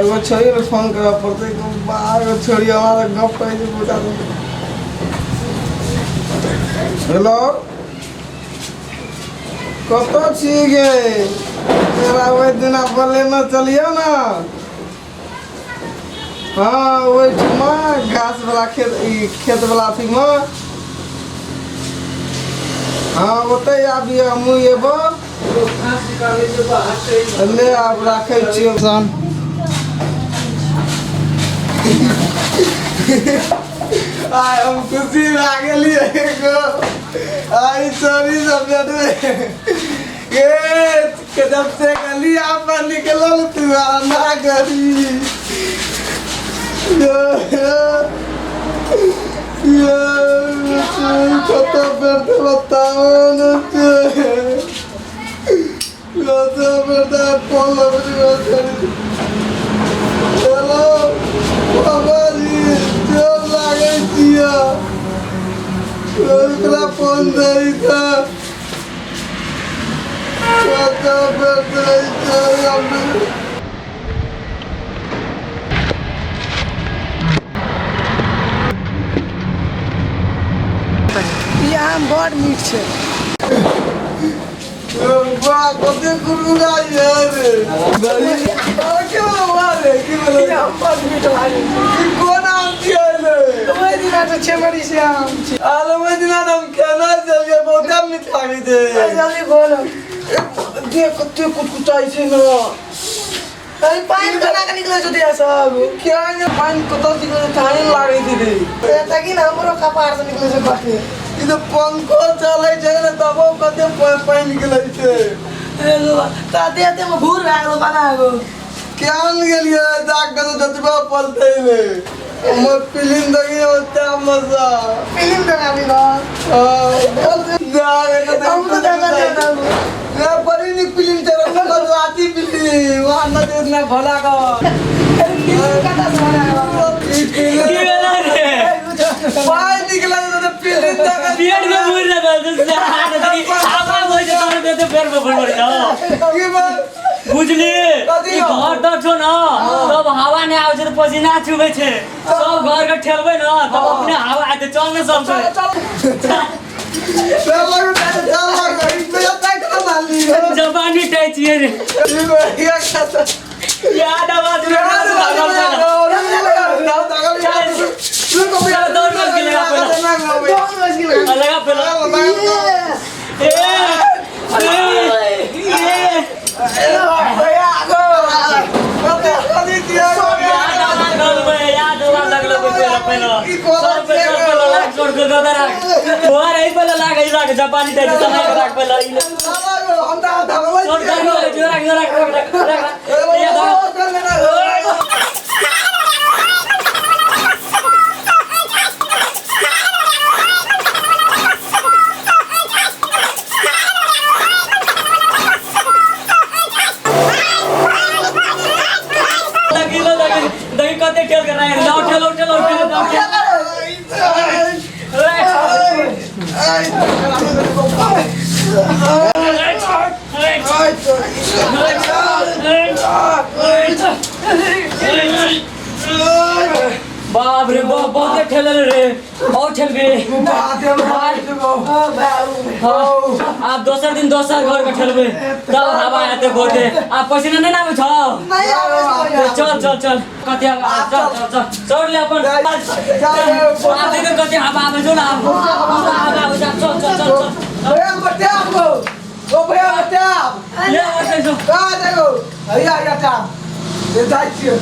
एगो छोड़ी ने फोन करा पड़ते एगो छोड़ी हमारा गप कहे जे बता दे। हेलो कत छी गे तेरा वही दिन बोले न चलियो ना। हाँ वही घास वाला खेत वाला थी में। हाँ ओते आबी हमू एबो ले आप रखे छियो सन। आय हम खुशी आ गेलिए गो आई सॉरी सब के जब से गली आप निकलल तू ना करी कत बेटे बताओ न कत बेटे पल हेलो बाबा जी जोर लागे दिया ओकरा फोन दई था कत बेटे बड़ मीठ छे वाह कते कुरुगा यार के मारे की बोले हम बड़ मीठ लागे की कोन आम छिले ओइ दिना तो छेमरी से आम छे आलो में दिना हम खाना चलिए बहुत मीठ लागे दे जल्दी बोलो देख कते कुचकुचाई छे न अरे पानी कना के निकले छ दिया सब क्या ये पानी कत निकले टाइम लागे दे ताकि ना हमरो कपार से निकले छ बाटे ई तो पंखो चले छे न तबो कते पानी निकले छे ता देते में भूर लागलो बनागो क्या गेलिए जाग के तो जतबा पलते ले हमर फिल्म देखी होता मजा फिल्म देखाबी ना जा रे हम तो देखा देना ना बड़ी नी फिल्म तेरा ना आती फिल्म वहां ना देखना भला का कता सुना की बेला रे पानी निकला तो फिल्म देखा पेट में भूर लगा तो आवा हो जे तोर देते पैर में भूर जाओ की बात बुझली ई घर त छो न तब हवा ने आवे छ पसीना चुबे छे सब घर के ठेलबे न तब अपने हवा आते चल न सब चल इसमें तक ना ली जबानी टाइचिए रे ये खाता याद आवाज रे लगा जापानी बाप रे बाप बहुत ठेले रे और ठेल बे आप दोसर दिन दोसर घर के ठेलबे तब हवा आते गोटे आप पसीना नहीं आवे छ नहीं आवे चल चल चल कते चल चल चल छोड़ ले अपन आप देखो कते हवा आवे जो ना हवा आवे चल चल चल चल भैया बच्चे आपको ओ भैया बच्चे आप ले आवे जो का देखो भैया या टाप ये जाइए